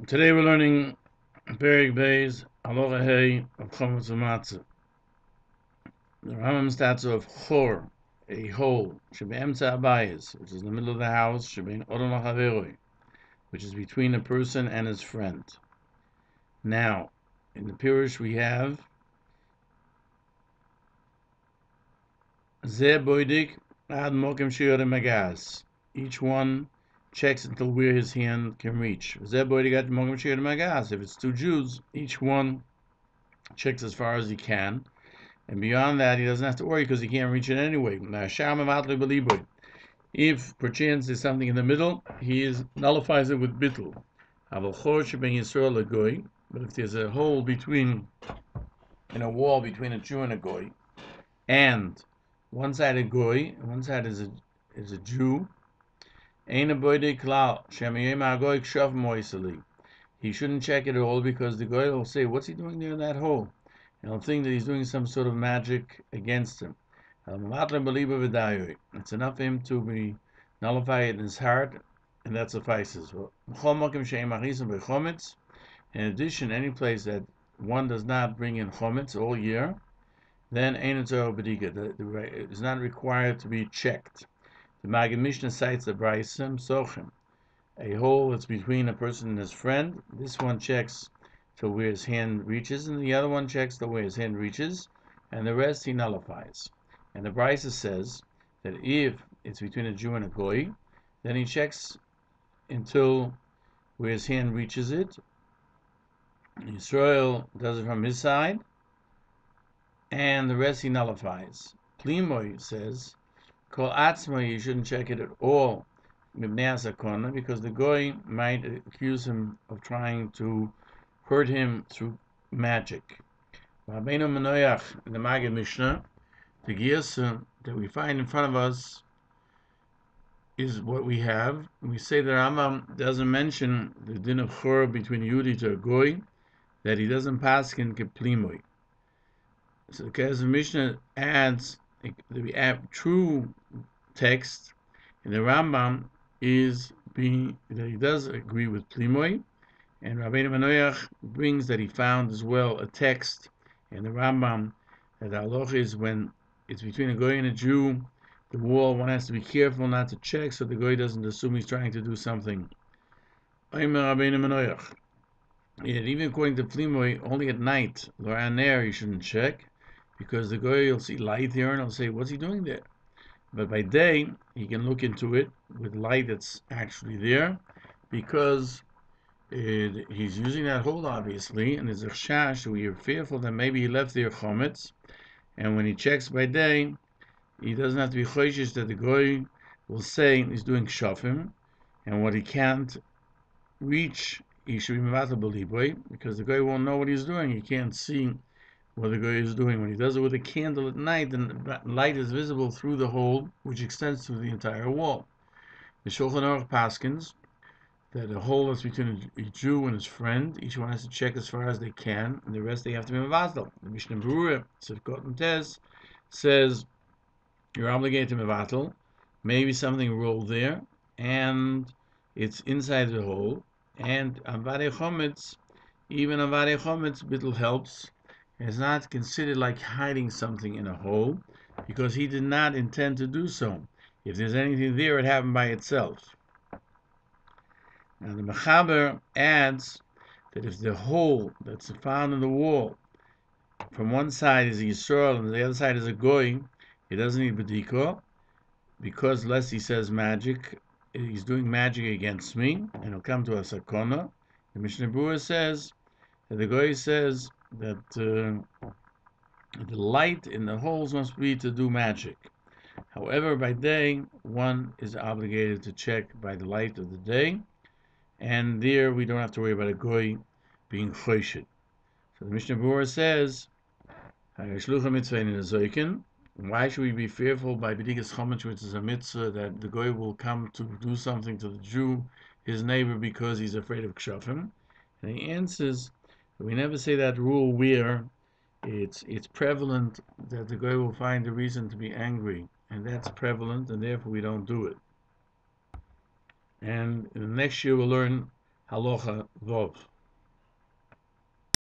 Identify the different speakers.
Speaker 1: Today we're learning Perek Beis Halacha Hey of Chametz U'Matzah. The Rambam starts off Chor, a hole, shebe'emtza abayis, which is in the middle of the house, shebein odom lachaveroi, which is between a person and his friend. Now, in the Peirush we have Ze boidik ad mokem shiur magas. Each one checks until where his hand can reach. Ze boidik ad mokem shiur magas. If it's two Jews, each one checks as far as he can. And beyond that, he doesn't have to worry because he can't reach it anyway. If perchance there's something in the middle, he nullifies it with bittul. But if there's a hole in a wall between a Jew and a goy, and one side a goy and one side is a Jew, he shouldn't check it at all because the goy will say, "What's he doing there in that hole?" And he'll think that he's doing some sort of magic against him. It's enough for him to be nullify it in his heart, and that suffices. In addition, any place that one does not bring in chometz all year, then it is not required to be checked. The Maggid Mishnah cites the Braysim Sochim, a hole that's between a person and his friend. This one checks to where his hand reaches, and the other one checks to where his hand reaches, and the rest he nullifies. And the Brisa says that if it's between a Jew and a Goy, then he checks until where his hand reaches it. Yisrael does it from his side, and the rest he nullifies. Plimoy says, Kol Atzma, you shouldn't check it at all, because the Goy might accuse him of trying to hurt him through magic. Rabbeinu Menoyach, in the Maggid Mishnah, the Giyasa that we find in front of us is what we have. We say that Rambam doesn't mention the din of chor between Yehudi to a Goy, that he doesn't pass in keplimoy. So the Mishnah adds the true text in the Rambam is that he does agree with plimoy, and Rabbeinu Menoyach brings that he found as well a text in the Rambam that the halacha is when it's between a goy and a Jew, the wall, one has to be careful not to check so the goy doesn't assume he's trying to do something. Even according to plimoy, only at night, you shouldn't check, because the goy will see light there and he'll say, "What's he doing there?" But by day, he can look into it with light that's actually there, because he's using that hole obviously, and there's a chash, so we are fearful that maybe he left there chometz, and when he checks by day, he doesn't have to be choishish that the goy will say he's doing shafim, and what he can't reach, he should be mevatel b'liboy, because the goy won't know what he's doing. He can't see what the goy is doing. When he does it with a candle at night, then light is visible through the hole, which extends through the entire wall. The Shulchan Aruch paskins that a hole is between a Jew and his friend, each one has to check as far as they can, and the rest they have to be mevatel. The Mishnah Berurah, Sivkot and Tez, says you're obligated to mevatel. Maybe something rolled there, and it's inside the hole. And avadei chometz, even avadei chometz, bittul helps. It's not considered like hiding something in a hole, because he did not intend to do so. If there's anything there, it happened by itself. Now the Mechaber adds that if the hole that's found in the wall from one side is a Yisrael and the other side is a Goy, he doesn't need B'diko, because lest he says magic, he's doing magic against me, and he'll come to a sakona. The Mishnah Berurah says that the Goy says that the light in the holes must be to do magic. However, by day, one is obligated to check by the light of the day, and there we don't have to worry about a goy being choshit. So the Mishnah Berurah says, why should we be fearful by B'digas Chometz, which is a mitzvah, that the goy will come to do something to the Jew, his neighbor, because he's afraid of kshafim? And he answers that we never say that rule where it's prevalent that the goy will find a reason to be angry, and that's prevalent, and therefore we don't do it. And in the next year we'll learn Halacha Vov.